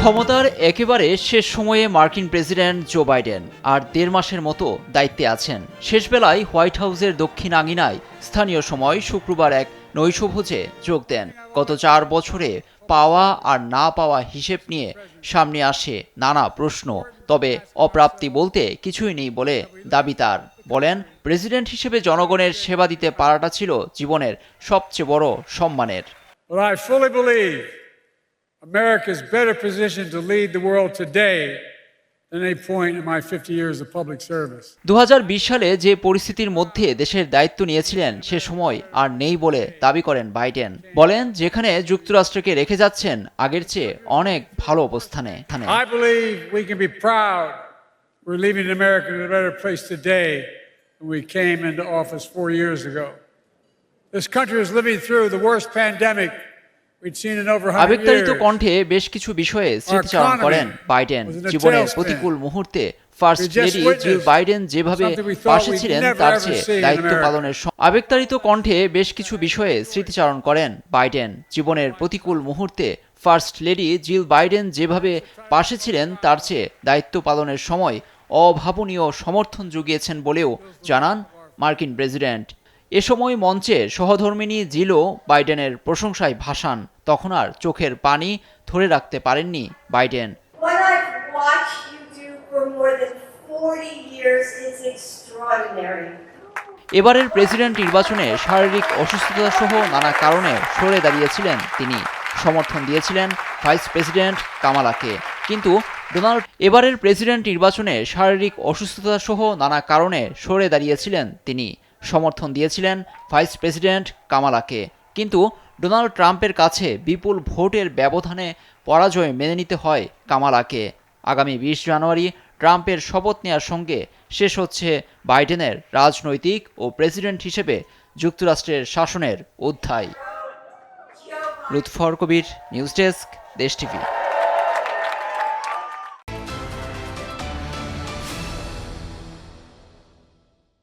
ক্ষমতার একেবারে শেষ সময়ে মার্কিন প্রেসিডেন্ট জো বাইডেন আর ১.৫ মাসের মতো দায়িত্বে আছেন। শেষ বেলায় হোয়াইট হাউসের দক্ষিণ আঙিনায় স্থানীয় সময় শুক্রবার এক নৈশভোজে যোগ দেন। গত ৪ বছরে পাওয়া আর না পাওয়া হিসেব নিয়ে সামনে আসে নানা প্রশ্ন। তবে অপ্রাপ্তি বলতে কিছুই নেই বলে দাবি তার। বলেন, প্রেসিডেন্ট হিসেবে জনগণের সেবা দিতে পারাটা ছিল জীবনের সবচেয়ে বড় সম্মানের। America is better positioned to lead the world today than any point in my 50 years of public service. ২০২০ সালে যে পরিস্থিতির মধ্যে দেশের দায়িত্ব নিয়েছিলেন সে সময় আর নেই বলে দাবি করেন বাইডেন। বলেন, যেখানে যুক্তরাষ্ট্রকে রেখে যাচ্ছেন আগের চেয়ে অনেক ভালো অবস্থানে। I believe we can be proud we're leaving America in a better place today than we came into office 4 years ago. This country is living through the worst pandemic. আবেগতাড়িত কণ্ঠে বেশ কিছু বিষয়ে স্মৃতিচারণ করেন বাইডেন। জীবনের প্রতিকূল মুহূর্তে ফার্স্ট লেডি জিল বাইডেন যেভাবে পাশে ছিলেন তার চেয়ে দায়িত্ব পালনের আবেগতাড়িত কণ্ঠে বেশ কিছু বিষয়ে স্মৃতিচারণ করেন বাইডেন। জীবনের প্রতিকূল মুহূর্তে ফার্স্ট লেডি জিল বাইডেন যেভাবে পাশে ছিলেন তার চেয়ে দায়িত্ব পালনের সময় অভাবনীয় সমর্থন জুগিয়েছেন বলেও জানান মার্কিন প্রেসিডেন্ট। এ সময় মঞ্চে সহধর্মিণী জিলও বাইডেনের প্রশংসায় ভাসান। তখন আর চোখের পানি ধরে রাখতে পারেননি বাইডেন। এবারের প্রেসিডেন্ট নির্বাচনে শারীরিক অসুস্থতা সহ নানা কারণে সরে দাঁড়িয়েছিলেন তিনি। সমর্থন দিয়েছিলেন ভাইস প্রেসিডেন্ট কামালাকে। কিন্তু এবারের প্রেসিডেন্ট নির্বাচনে শারীরিক অসুস্থতা সহ নানা কারণে সরে দাঁড়িয়েছিলেন তিনি। সমর্থন দিয়েছিলেন ভাইস প্রেসিডেন্ট কামালাকে। কিন্তু ডোনাল্ড ট্রাম্পের কাছে বিপুল ভোটের ব্যবধানে পরাজয় মেনে নিতে হয় কামালাকে। আগামী ২০ জানুয়ারি ট্রাম্পের শপথ নেওয়ার সঙ্গে শেষ হচ্ছে বাইডেনের রাজনৈতিক ও প্রেসিডেন্ট হিসেবে যুক্তরাষ্ট্রের শাসনের অধ্যায়। লুৎফর কবির, নিউজ ডেস্ক, দেশ টিভি।